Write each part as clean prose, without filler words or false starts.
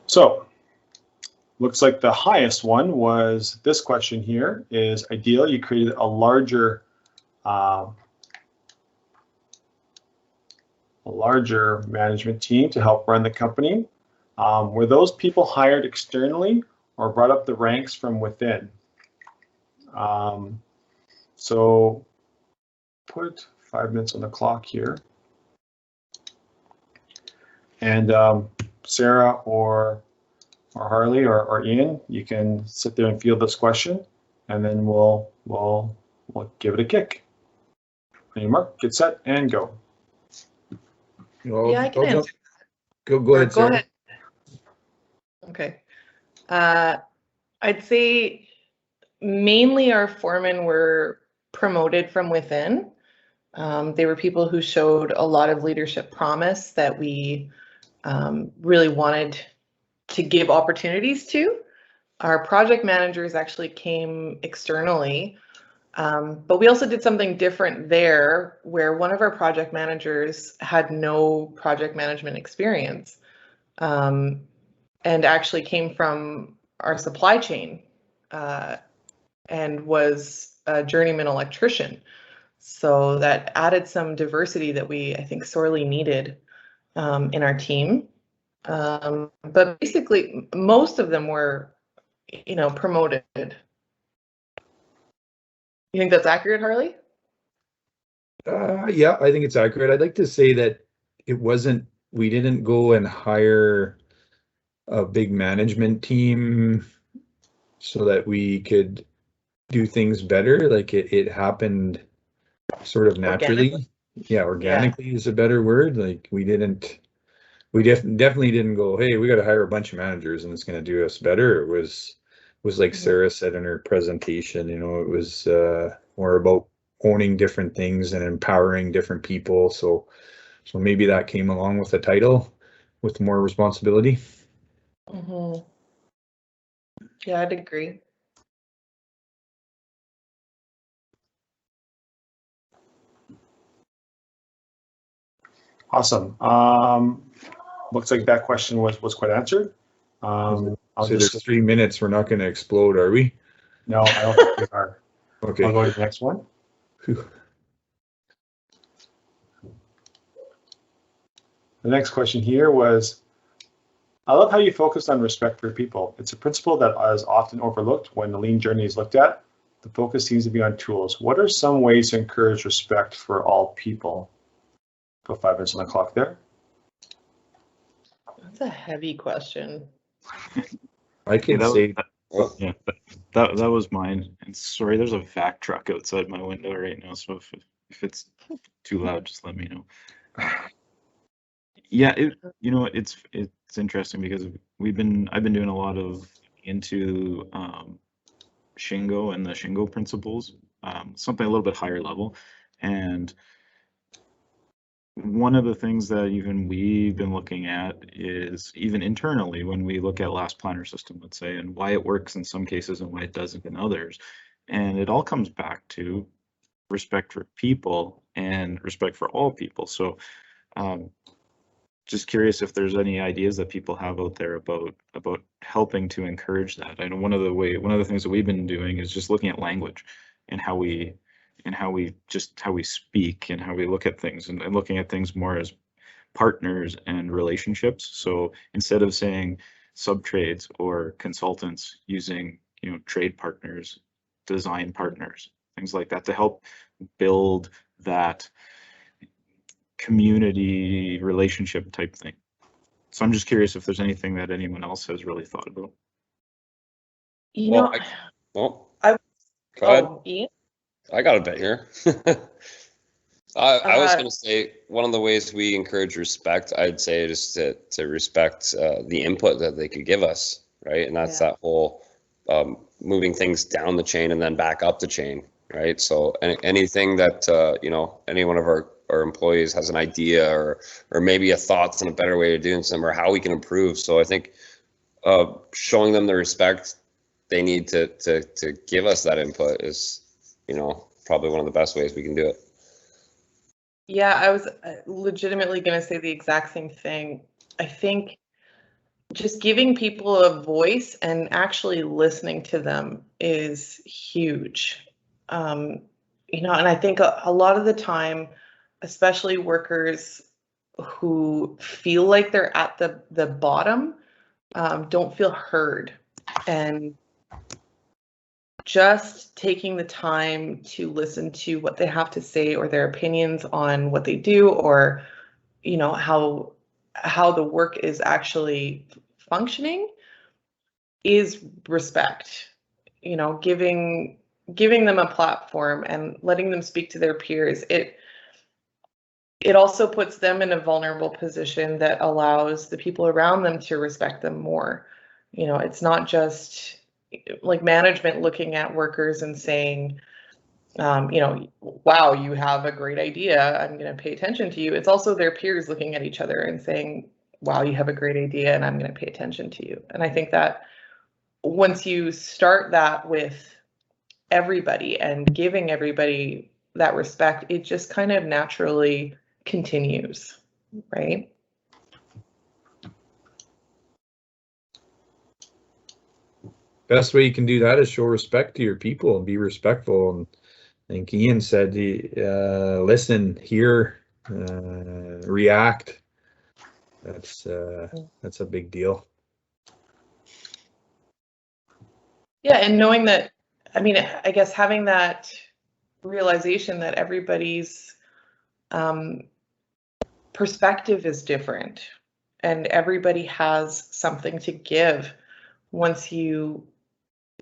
So looks like the highest one was this question here is ideal. You created a larger management team to help run the company. Were those people hired externally or brought up the ranks from within? So put 5 minutes on the clock here. And Sarah or Harley or Ian, you can sit there and field this question, and then we'll give it a kick. On your mark, get set, and go. Yeah, I can answer. Go ahead, Sarah. Go ahead. Okay. I'd say mainly our foremen were promoted from within. They were people who showed a lot of leadership promise that we really wanted to give opportunities to. Our project managers actually came externally, but we also did something different there where one of our project managers had no project management experience and actually came from our supply chain and was a journeyman electrician. So that added some diversity that I think, sorely needed in our team. But basically, most of them were, promoted. You think that's accurate, Harley? Yeah, I think it's accurate. I'd like to say that we didn't go and hire a big management team so that we could do things better. Like it happened sort of naturally. Organically. Yeah, organically is a better word. Like we definitely didn't go, hey, we got to hire a bunch of managers and it's going to do us better. It was like Sarah said in her presentation, it was more about owning different things and empowering different people. So maybe that came along with the title, with more responsibility. Mm-hmm. Yeah, I'd agree. Awesome. Looks like that question was quite answered. So there's 3 minutes. We're not going to explode, are we? No, I don't think we are. Okay. I'll go to the next one. Whew. The next question here was, I love how you focused on respect for people. It's a principle that is often overlooked when the lean journey is looked at. The focus seems to be on tools. What are some ways to encourage respect for all people? Put 5 minutes on the clock there. That's a heavy question. I can say that was mine. And sorry, there's a vac truck outside my window right now, so if it's too loud, just let me know. Yeah, it's interesting because I've been doing a lot of into Shingo and the Shingo principles, something a little bit higher level, and one of the things that even we've been looking at is even internally when we look at last planner system, let's say, and why it works in some cases and why it doesn't in others. And it all comes back to respect for people and respect for all people. So just curious if there's any ideas that people have out there about helping to encourage that. I know one of the things that we've been doing is just looking at language and how we speak and how we look at things and looking at things more as partners and relationships. So instead of saying sub-trades or consultants, using trade partners, design partners, things like that to help build that community relationship type thing. So I'm just curious if there's anything that anyone else has really thought about. Go ahead. Ian? I got a bit here. I was going to say one of the ways we encourage respect, I'd say, is to respect the input that they could give us, right? And that's that whole moving things down the chain and then back up the chain, right? So anything that any one of our employees has an idea or maybe a thoughts on a better way of doing something or how we can improve. So I think showing them the respect they need to give us that input is probably one of the best ways we can do it. Yeah, I was legitimately going to say the exact same thing. I think just giving people a voice and actually listening to them is huge. You know, and I think a lot of the time, especially workers who feel like they're at the bottom, don't feel heard. And just taking the time to listen to what they have to say or their opinions on what they do, or, you know, how the work is actually functioning, is respect. You know, giving them a platform and letting them speak to their peers. It also puts them in a vulnerable position that allows the people around them to respect them more. You know, it's not just like management looking at workers and saying, you know, wow, you have a great idea, I'm going to pay attention to you. It's also their peers looking at each other and saying, wow, you have a great idea and I'm going to pay attention to you. And I think that once you start that with everybody and giving everybody that respect, it just kind of naturally continues, right? Best way you can do that is show respect to your people and be respectful. And I think Ian said, listen, hear, react. That's a big deal. Yeah, and knowing that, I mean, I guess having that realization that everybody's perspective is different and everybody has something to give. Once you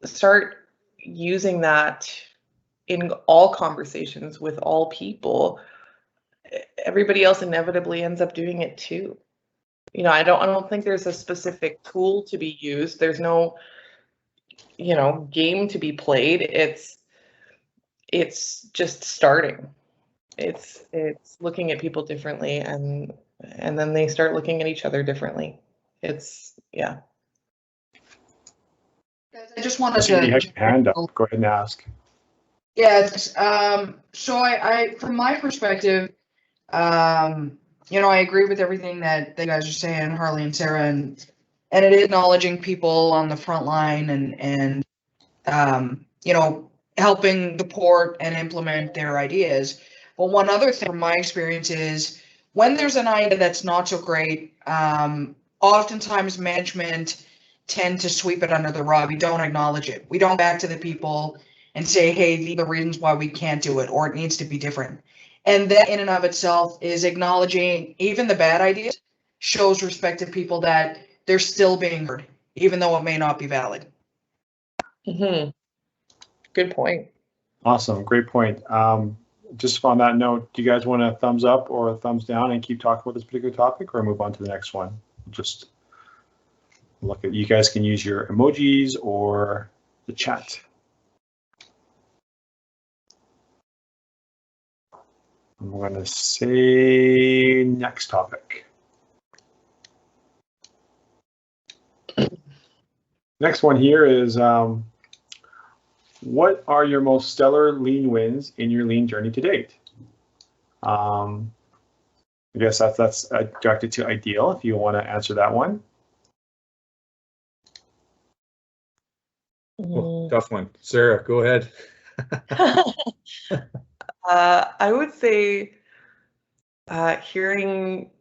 start using that in all conversations with all people, everybody else inevitably ends up doing it too. You know, I don't think there's a specific tool to be used. There's no, you know, game to be played. It's just starting. It's looking at people differently, and then they start looking at each other differently. It's, yeah. I just wanted to. You have your hand up. Go ahead and ask. Yeah. So I from my perspective, you know, I agree with everything that you guys are saying, Harley and Sarah, and it is acknowledging people on the front line and you know, helping support and implement their ideas. But one other thing from my experience is when there's an idea that's not so great, oftentimes management tend to sweep it under the rug. We don't acknowledge it. We don't go back to the people and say, hey, these are the reasons why we can't do it, or it needs to be different. And that in and of itself is acknowledging even the bad ideas, shows respect to people that they're still being heard, even though it may not be valid. Mm-hmm. Good point. Awesome. Great point. Just on that note, do you guys want a thumbs up or a thumbs down and keep talking about this particular topic, or move on to the next one? Just look at, you guys can use your emojis or the chat. I'm going to say next topic. Next one here is, what are your most stellar lean wins in your lean journey to date? I guess that's directed to Ideal, if you want to answer that one. Oh, tough one. Sarah, go ahead. I would say hearing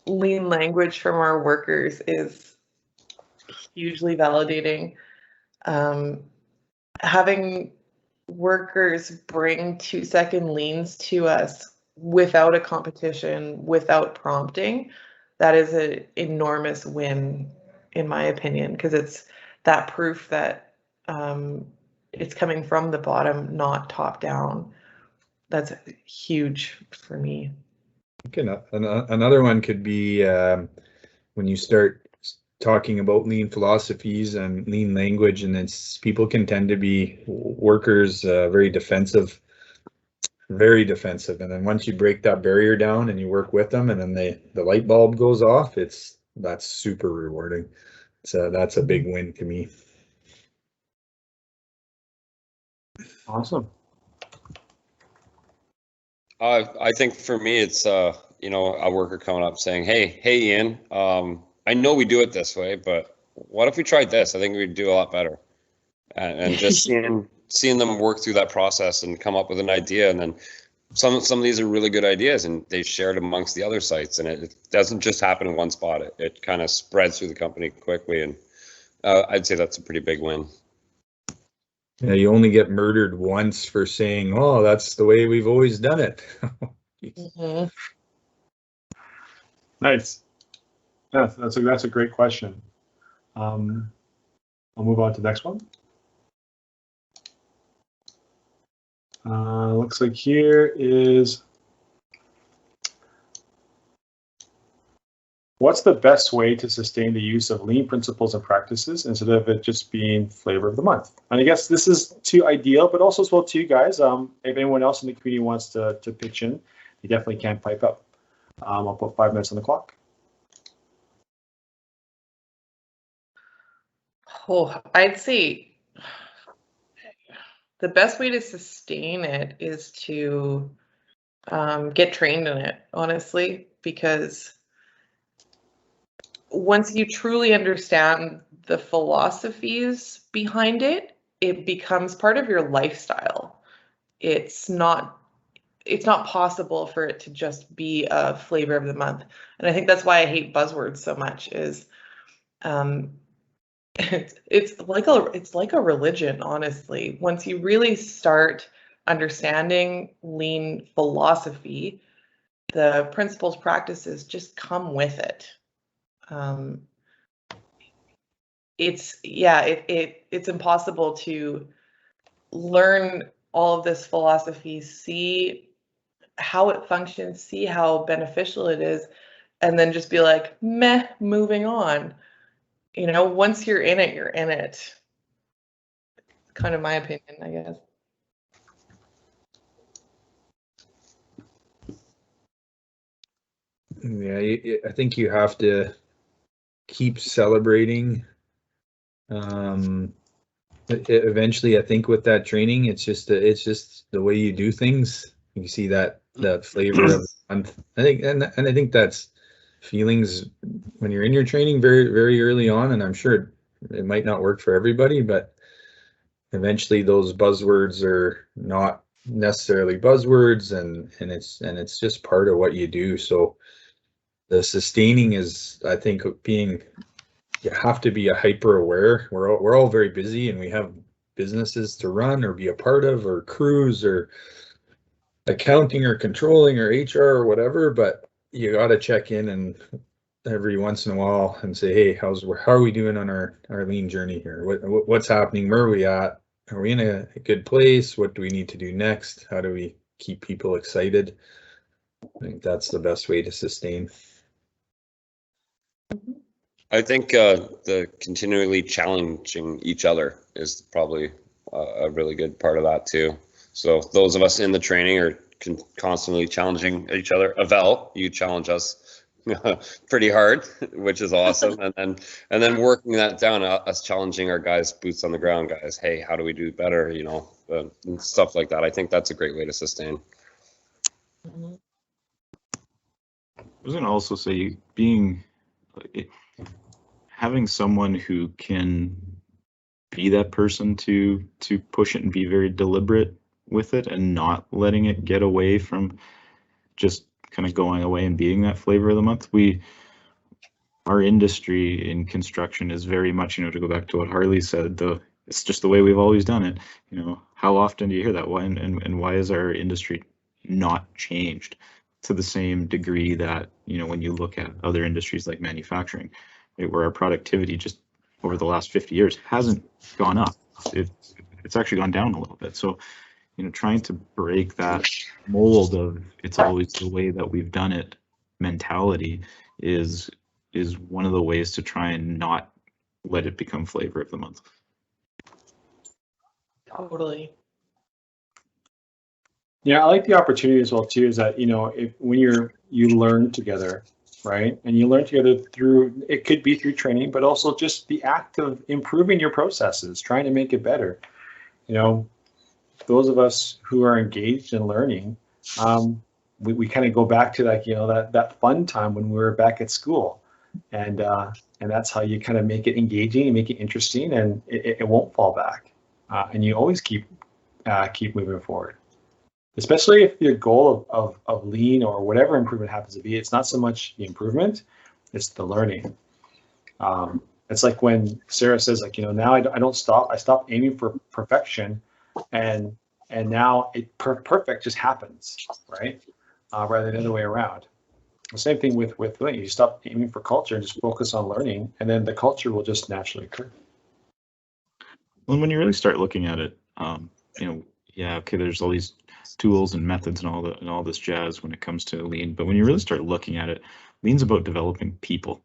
lean language from our workers is hugely validating. Having workers bring 2-second leans to us without a competition, without prompting, that is an enormous win, in my opinion, because it's that proof that it's coming from the bottom, not top down. That's huge for me. Okay, another one could be when you start talking about lean philosophies and lean language, and it's people can tend to be workers very defensive, and then once you break that barrier down and you work with them, and then the light bulb goes off, that's super rewarding. So that's a big win to me. Awesome. I think for me, it's you know, a worker coming up saying, "Hey, Ian, I know we do it this way, but what if we tried this? I think we'd do a lot better. And just seeing them work through that process and come up with an idea, and then some of these are really good ideas, and they share it amongst the other sites, and it doesn't just happen in one spot. It kind of spreads through the company quickly, and I'd say that's a pretty big win. Yeah, you only get murdered once for saying, "Oh, that's the way we've always done it." Mhm. Nice. Yeah, that's a great question. I'll move on to the next one. Looks like here is, what's the best way to sustain the use of lean principles and practices instead of it just being flavor of the month? And I guess this is too ideal, but also as well to you guys. If anyone else in the community wants to pitch in, you definitely can pipe up. I'll put 5 minutes on the clock. Oh, I'd say the best way to sustain it is to get trained in it, honestly, because once you truly understand the philosophies behind it, it becomes part of your lifestyle. It's not possible for it to just be a flavor of the month. And I think that's why I hate buzzwords so much, is it's like a religion, honestly. Once you really start understanding lean philosophy, the principles, practices just come with it. It's impossible to learn all of this philosophy, see how it functions, see how beneficial it is, and then just be like, meh, moving on. You know, once you're in it, you're in it. Kind of my opinion, I guess. Yeah, I think you have to keep celebrating. Eventually, I think with that training, it's just the way you do things. You see that flavor of the month. I think, and I think that's feelings when you're in your training very, very early on, and I'm sure it might not work for everybody, but eventually those buzzwords are not necessarily buzzwords, and it's just part of what you do. So the sustaining is, I think, you have to be a hyper aware. We're all very busy, and we have businesses to run or be a part of, or crews, or accounting, or controlling, or HR, or whatever. But you got to check in and every once in a while and say, hey, how are we doing on our lean journey here? What's happening? Where are we at? Are we in a good place? What do we need to do next? How do we keep people excited? I think that's the best way to sustain. I think the continually challenging each other is probably a really good part of that too. So those of us in the training are constantly challenging each other. Avel, you challenge us pretty hard, which is awesome. and then working that down, us challenging our guys, boots on the ground guys. Hey, how do we do better? You know, and stuff like that. I think that's a great way to sustain. I was going to also say having someone who can be that person to push it and be very deliberate with it, and not letting it get away from just kind of going away and being that flavor of the month. Our industry in construction is very much, to go back to what Harley said, it's just the way we've always done it. How often do you hear that? Why and why is our industry not changed to the same degree that, when you look at other industries like manufacturing, where our productivity just over the last 50 years hasn't gone up. It's actually gone down a little bit. So, trying to break that mold of it's always the way that we've done it mentality is one of the ways to try and not let it become flavor of the month. Totally. Yeah, I like the opportunity as well too, is that, when you learn together, right? And you learn together through, it could be through training, but also just the act of improving your processes, trying to make it better. Those of us who are engaged in learning, we kind of go back to that fun time when we were back at school. And that's how you kind of make it engaging and make it interesting, and it won't fall back. And you always keep moving forward. Especially if your goal of lean or whatever improvement happens to be, it's not so much the improvement, it's the learning. It's like when Sarah says, like, now I don't stop. I stop aiming for perfection, and now perfect just happens, right? Rather than the other way around. The same thing with lean. You stop aiming for culture and just focus on learning, and then the culture will just naturally occur. Well, when you really start looking at it, okay, there's all these tools and methods and all this jazz when it comes to lean, but when you really start looking at it, lean's about developing people.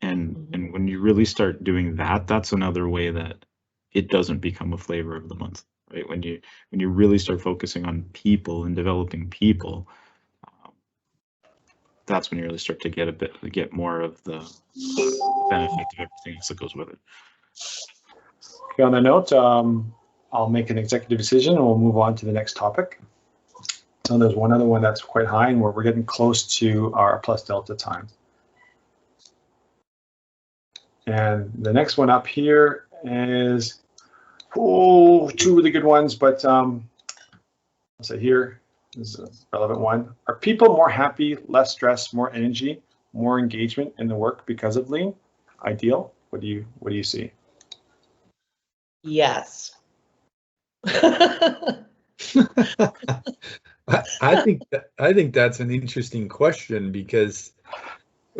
And when you really start doing that, that's another way that it doesn't become a flavor of the month, right? When you really start focusing on people and developing people, that's when you really start to get more of the benefit of everything else that goes with it. Okay, on that note, I'll make an executive decision and we'll move on to the next topic. So there's one other one that's quite high, and where we're getting close to our plus delta time. And the next one up here is, two really good ones, but I'll say here is a relevant one. Are people more happy, less stress, more energy, more engagement in the work because of lean? Ideal? What do you see? Yes. I think that's an interesting question, because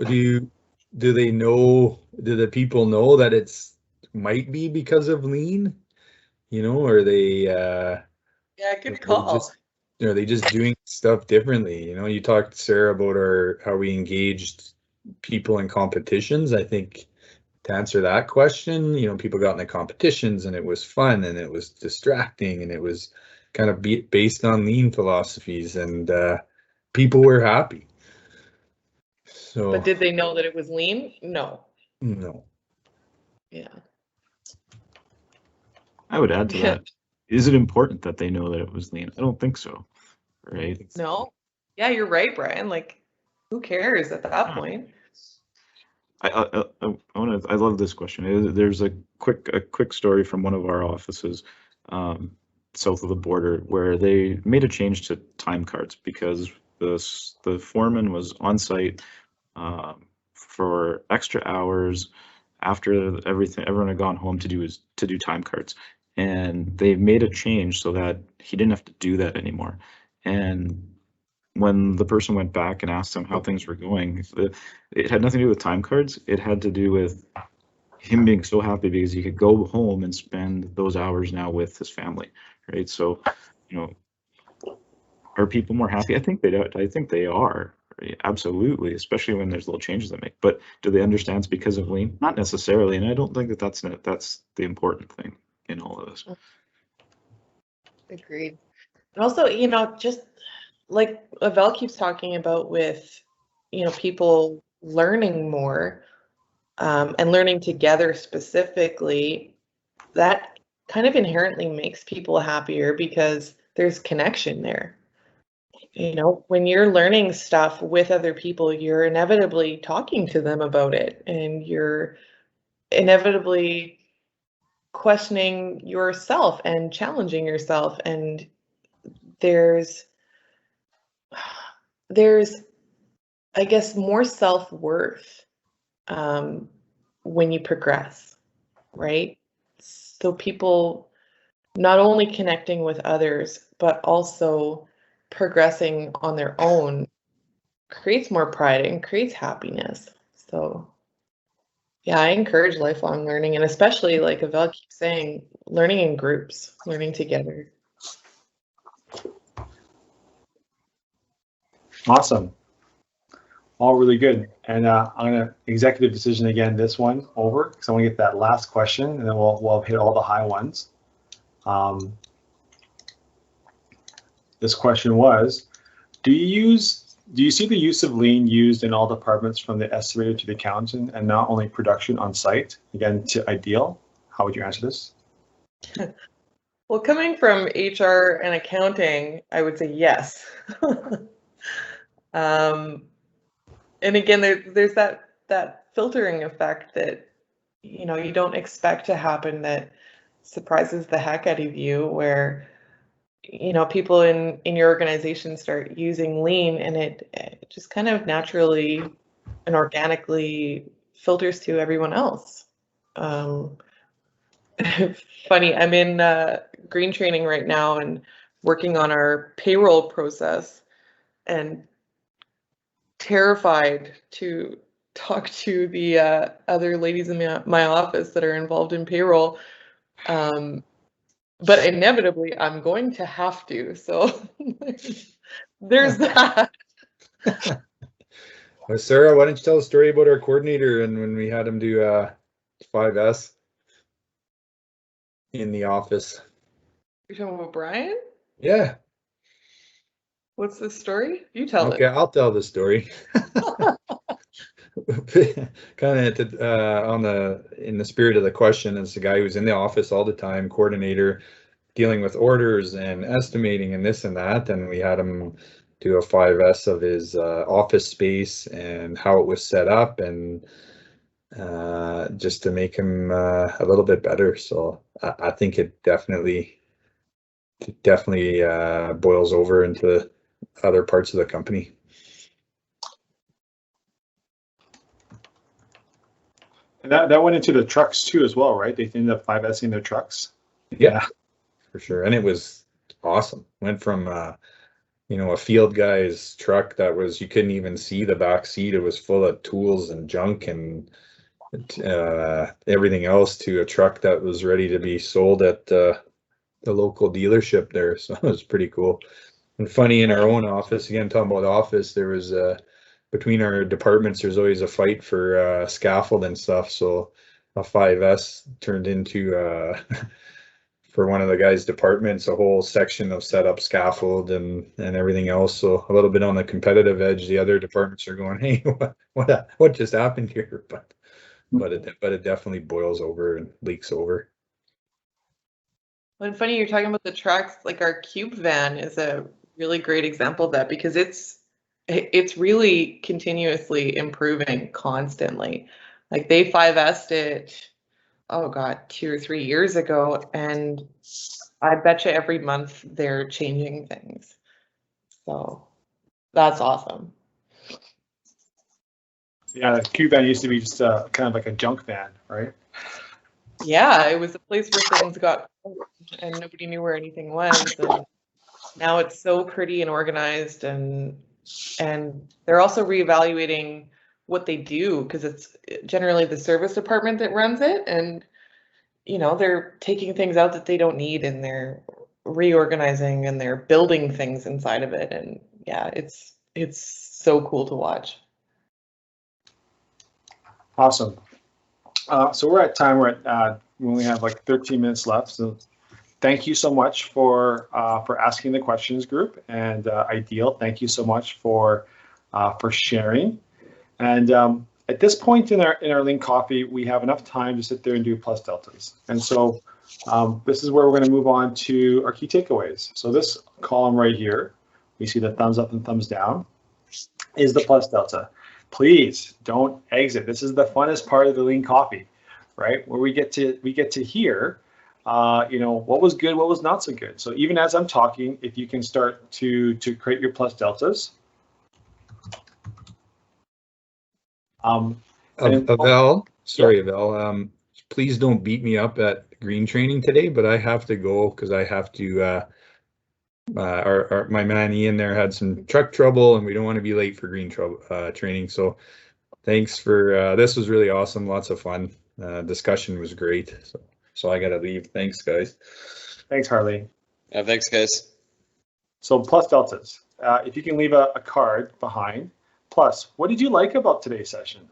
do the people know that it's might be because of lean, or they Yeah, good call. are they just doing stuff differently? You talked, Sarah, about how we engaged people in competitions. I think to answer that question, people got in the competitions and it was fun and it was distracting and it was kind of based on lean philosophies, and people were happy. So, but did they know that it was lean? No. Yeah. I would add to that. Is it important that they know that it was lean? I don't think so. Right? No. Yeah, you're right, Brian. Like, who cares at that point? I love this question. There's a quick story from one of our offices south of the border, where they made a change to time cards because the foreman was on site for extra hours after everyone had gone home to do time cards, and they made a change so that he didn't have to do that anymore. And when the person went back and asked him how things were going, it had nothing to do with time cards. It had to do with him being so happy because he could go home and spend those hours now with his family, right? So, are people more happy? I think they are, right? Absolutely, especially when there's little changes they make. But do they understand it's because of lean? Not necessarily, and I don't think that's the important thing in all of this. Agreed. And also, just like Avel keeps talking about with, people learning more and learning together specifically, that kind of inherently makes people happier because there's connection there. When you're learning stuff with other people, you're inevitably talking to them about it, and you're inevitably questioning yourself and challenging yourself, and there's I guess more self-worth when you progress, right? So people not only connecting with others, but also progressing on their own creates more pride and creates happiness. So yeah, I encourage lifelong learning, and especially, like Avel keeps saying, learning in groups, learning together. Awesome. All really good. And I'm gonna executive decision again, this one over, because I want to get that last question, and then we'll hit all the high ones. This question was, do you see the use of lean used in all departments, from the estimator to the accountant, and not only production on site? Again, to ideal. How would you answer this? Well, coming from HR and accounting, I would say yes. And again, there's that that filtering effect that, you know, you don't expect to happen, that surprises the heck out of you, where, you know, people in your organization start using lean, and it just kind of naturally and organically filters to everyone else. Funny, I'm in green training right now and working on our payroll process, and terrified to talk to the other ladies in my office that are involved in payroll. But inevitably I'm going to have to, so there's that. Well, Sarah, why don't you tell a story about our coordinator and when we had him do 5S in the office? You're talking about Brian? Yeah. What's the story? You tell it. Okay, I'll tell the story. Kind of in the spirit of the question, it's the guy who's in the office all the time, coordinator, dealing with orders and estimating and this and that, and we had him do a 5S of his office space and how it was set up, and just to make him a little bit better. So I think it definitely boils over into other parts of the company. And that went into the trucks too as well, right? They ended up 5S'ing their trucks. Yeah, for sure. And it was awesome. Went from you know, a field guy's truck that was, you couldn't even see the back seat. It was full of tools and junk and everything else, to a truck that was ready to be sold at the local dealership there. So it was pretty cool. And funny, in our own office, again, talking about office, there was between our departments, there's always a fight for scaffold and stuff. So a 5S turned into for one of the guys' departments, a whole section of set up scaffold and everything else. So a little bit on the competitive edge. The other departments are going, hey, what just happened here? But it definitely boils over and leaks over. Well, funny you're talking about the trucks. Like our cube van is a really great example of that, because it's really continuously improving constantly. Like they 5S'd it, oh God, 2 or 3 years ago, and I bet you every month they're changing things. So that's awesome. Yeah, the cube van used to be just kind of like a junk van, right? Yeah, it was a place where things got and nobody knew where anything was. And now it's so pretty and organized, and they're also reevaluating what they do, because it's generally the service department that runs it, and you know, they're taking things out that they don't need, and they're reorganizing, and they're building things inside of it. And yeah, it's so cool to watch. Awesome. So we're at time. We only have like 13 minutes left. So thank you so much for asking the questions, group, and Ideal. Thank you so much for sharing. And at this point in our Lean Coffee, we have enough time to sit there and do plus deltas. And so this is where we're going to move on to our key takeaways. So this column right here, we see the thumbs up and thumbs down, is the plus delta. Please don't exit. This is the funnest part of the Lean Coffee, right? Where we get to hear, you know, what was good, what was not so good. So even as I'm talking, if you can start to create your plus deltas. Avel, sorry, Avel, please don't beat me up at green training today, but I have to go because I have to, my man Ian there had some truck trouble and we don't want to be late for green training. So thanks for, this was really awesome. Lots of fun. Discussion was great. So I got to leave. Thanks, guys. Thanks, Harley. Yeah, thanks, guys. So plus deltas, if you can leave a card behind. Plus, what did you like about today's session?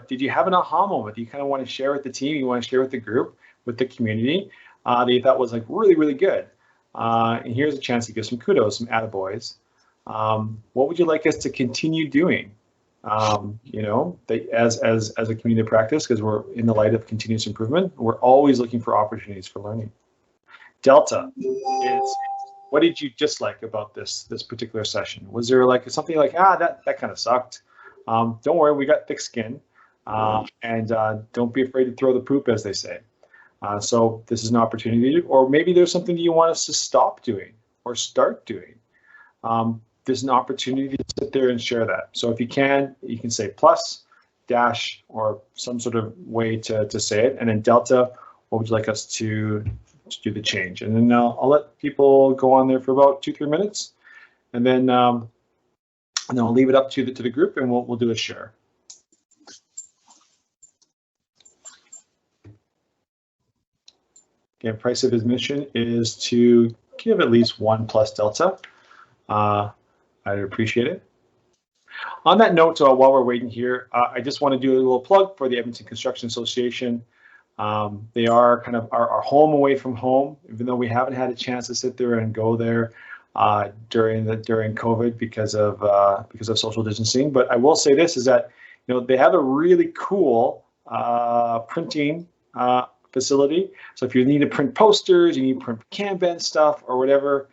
Did you have an aha moment you kind of want to share with the team, you want to share with the group, with the community, that you thought was like really, really good? And here's a chance to give some kudos, some attaboys. What would you like us to continue doing? You know, as a community practice, because we're in the light of continuous improvement, we're always looking for opportunities for learning. Delta is, what did you dislike about this particular session? Was there like something like, that kind of sucked? Don't worry, we got thick skin. and don't be afraid to throw the poop, as they say. So this is an opportunity, or maybe there's something that you want us to stop doing or start doing. There's an opportunity to sit there and share that. So if you can say plus, dash, or some sort of way to say it, and then delta, what would you like us to do the change? And then I'll let people go on there for about 2-3 minutes, and then I'll leave it up to the group, and we'll do a share. Again, price of admission is to give at least 1 plus delta. I'd appreciate it. On that note, while we're waiting here, I just want to do a little plug for the Edmonton Construction Association. They are kind of our home away from home, even though we haven't had a chance to sit there and go there during COVID because of social distancing. But I will say this is that they have a really cool printing facility. So if you need to print posters, you need to print Kanban stuff or whatever,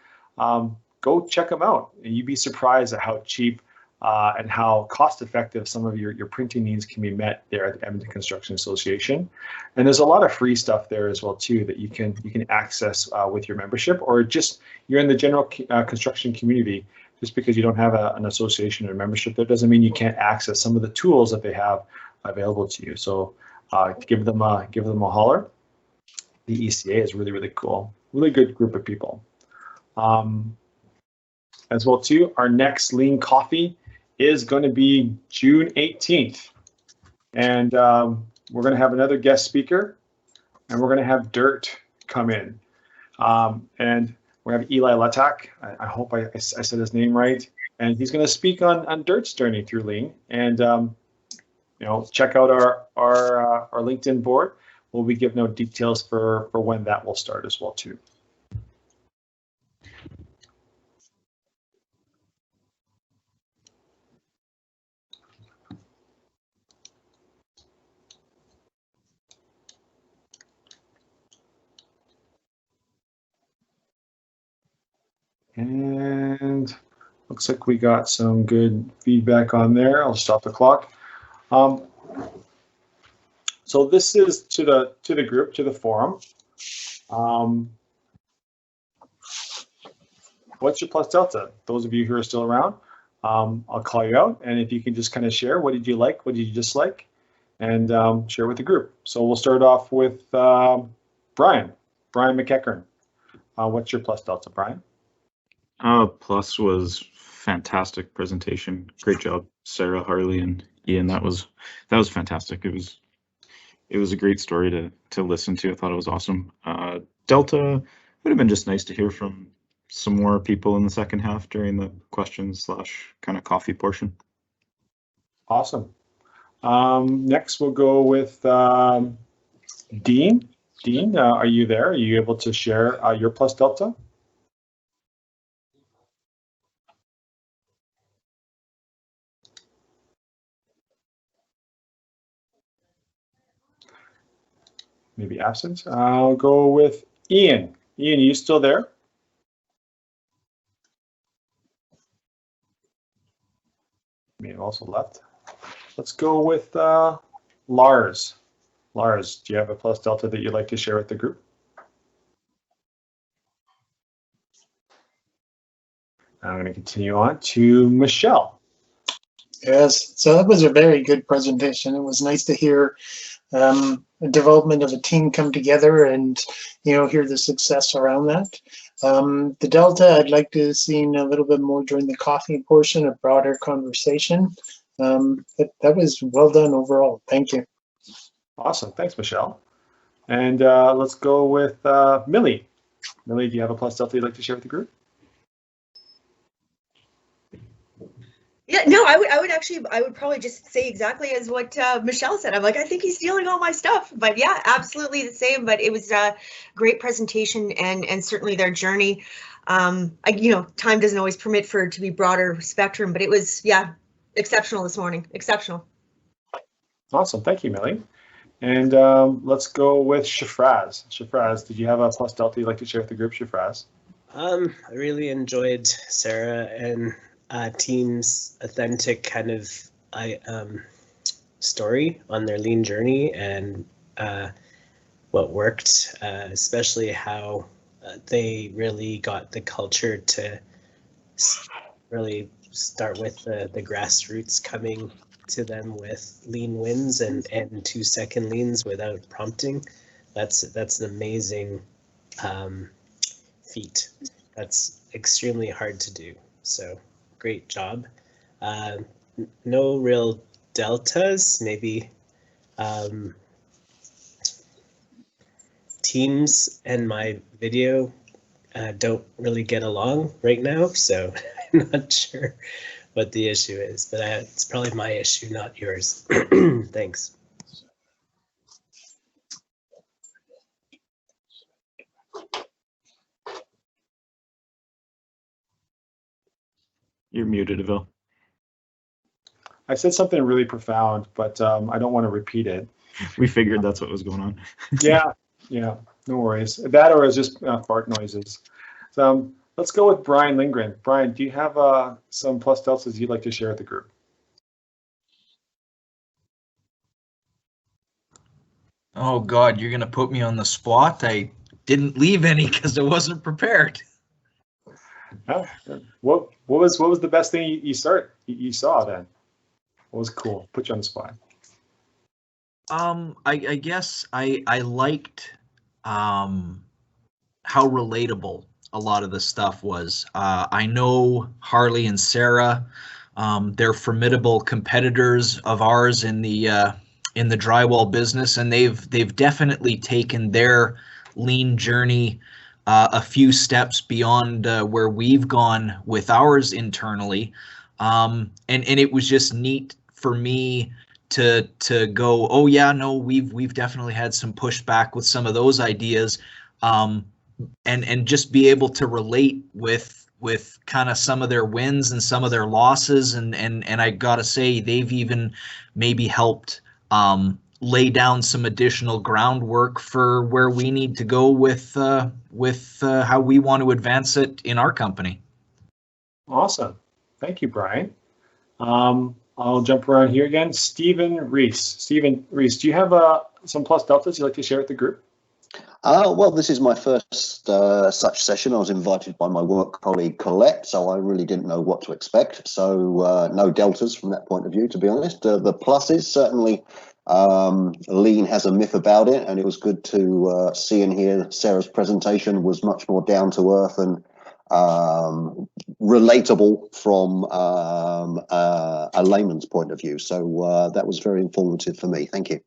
go check them out. And you'd be surprised at how cheap and how cost-effective some of your printing needs can be met there at the Edmonton Construction Association. And there's a lot of free stuff there as well too that you can access with your membership, or just you're in the general construction community. Just because you don't have an association or membership, that doesn't mean you can't access some of the tools that they have available to you. So give them a holler. The ECA is really, really cool. Really good group of people. As well too, our next Lean Coffee is going to be June 18th. And we're going to have another guest speaker, and we're going to have Dirt come in. And we have Eli Letak. I hope I said his name right. And he's going to speak on Dirt's journey through Lean. And check out our LinkedIn board. We'll be giving out details for when that will start as well too. And looks like we got some good feedback on there. I'll stop the clock. So this is to the group, to the forum. What's your plus delta? Those of you who are still around, I'll call you out, and if you can just kind of share, what did you like, what did you dislike, and share with the group. So we'll start off with Brian McEachern. What's your plus delta, Brian? Plus was fantastic presentation. Great job, Sarah, Harley, and Ian. That was fantastic. It was a great story to listen to. I thought it was awesome. Delta would have been just nice to hear from some more people in the second half during the questions / kind of coffee portion. Awesome. Next we'll go with Dean. Dean, are you there? Are you able to share your plus delta? Maybe absent. I'll go with Ian. Ian, are you still there? May have also left. Let's go with Lars. Lars, do you have a plus delta that you'd like to share with the group? I'm going to continue on to Michelle. Yes, so that was a very good presentation. It was nice to hear the development of a team come together and hear the success around that. The delta, I'd like to see a little bit more during the coffee portion, a broader conversation. That was well done overall. Thank you. Awesome, thanks, Michelle. And let's go with Millie. Millie, do you have a plus delta you'd like to share with the group? Yeah, no, I would probably just say exactly as what Michelle said. I'm like, I think he's stealing all my stuff, but yeah, absolutely the same. But it was a great presentation and certainly their journey. Time doesn't always permit for it to be broader spectrum, but it was, yeah, exceptional this morning, exceptional. Awesome, thank you, Millie. And let's go with Shafraz. Shafraz, did you have a plus delta you'd like to share with the group, Shafraz? I really enjoyed Sarah and team's authentic kind of story on their lean journey and what worked, especially how they really got the culture to really start with the grassroots coming to them with lean wins and 2-second leans without prompting. That's an amazing feat. That's extremely hard to do. So great job. No real deltas, maybe Teams and my video don't really get along right now, so I'm not sure what the issue is, but it's probably my issue, not yours. Thanks. You're muted, Avil. I said something really profound, but I don't want to repeat it. We figured that's what was going on. Yeah, no worries. That or it's just fart noises. So let's go with Brian Lindgren. Brian, do you have some plus deltas you'd like to share with the group? Oh God, you're gonna put me on the spot. I didn't leave any because I wasn't prepared. What was the best thing you saw then? What was cool? Put you on the spot. I guess I liked how relatable a lot of the stuff was. I know Harley and Sarah, they're formidable competitors of ours in the drywall business, and they've definitely taken their lean journey a few steps beyond where we've gone with ours internally. And it was just neat for me to go, oh yeah, no, we've definitely had some pushback with some of those ideas, and just be able to relate with kind of some of their wins and some of their losses, and I gotta say they've even maybe helped lay down some additional groundwork for where we need to go with how we want to advance it in our company. Awesome. Thank you, Brian. I'll jump around here again. Stephen Reese, do you have some plus deltas you'd like to share with the group? Well, this is my first such session. I was invited by my work colleague Colette, so I really didn't know what to expect. So no deltas from that point of view, to be honest. The pluses, certainly lean has a myth about it, and it was good to see and hear Sarah's presentation was much more down to earth and relatable from a layman's point of view. So that was very informative for me. Thank you.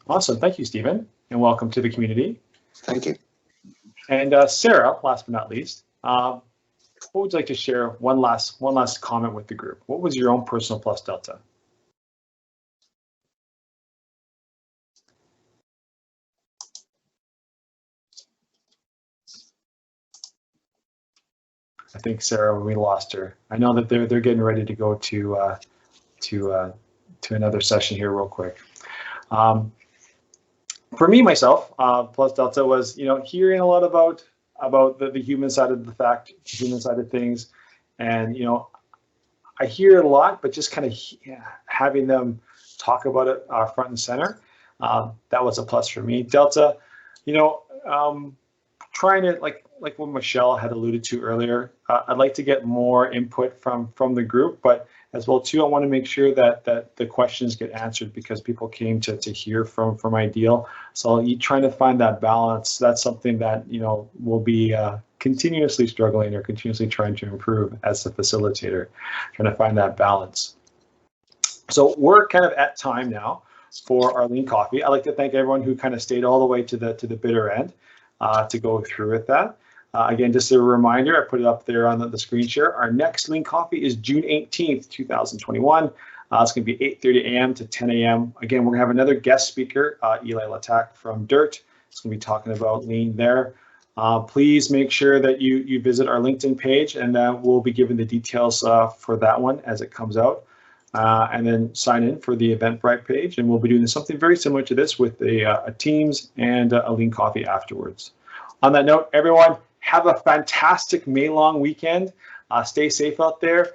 Awesome. Thank you, Stephen, and welcome to the community. Thank you. And Sarah, last but not least, what would you like to share? One last comment with the group. What was your own personal plus delta? I think Sarah, we lost her. I know that they're getting ready to go to another session here real quick. For me, myself, plus delta was, hearing a lot about the human side of human side of things, and I hear it a lot, but just kind of having them talk about it front and center, that was a plus for me. Delta, trying to like what Michelle had alluded to earlier, I'd like to get more input from the group, but as well too, I want to make sure that the questions get answered because people came to hear from Ideal. So you trying to find that balance. That's something that will be continuously struggling or continuously trying to improve as a facilitator, trying to find that balance. So we're kind of at time now for our lean coffee. I'd like to thank everyone who kind of stayed all the way to the bitter end to go through with that. Again, just a reminder, I put it up there on the screen share. Our next Lean Coffee is June 18th, 2021. It's going to be 8:30 a.m. to 10 a.m. Again, we're going to have another guest speaker, Eli Latak from DIRT. It's going to be talking about lean there. Please make sure that you visit our LinkedIn page, and we'll be giving the details for that one as it comes out. And then sign in for the Eventbrite page, and we'll be doing something very similar to this with a Teams and a Lean Coffee afterwards. On that note, everyone, have a fantastic May long weekend. Stay safe out there.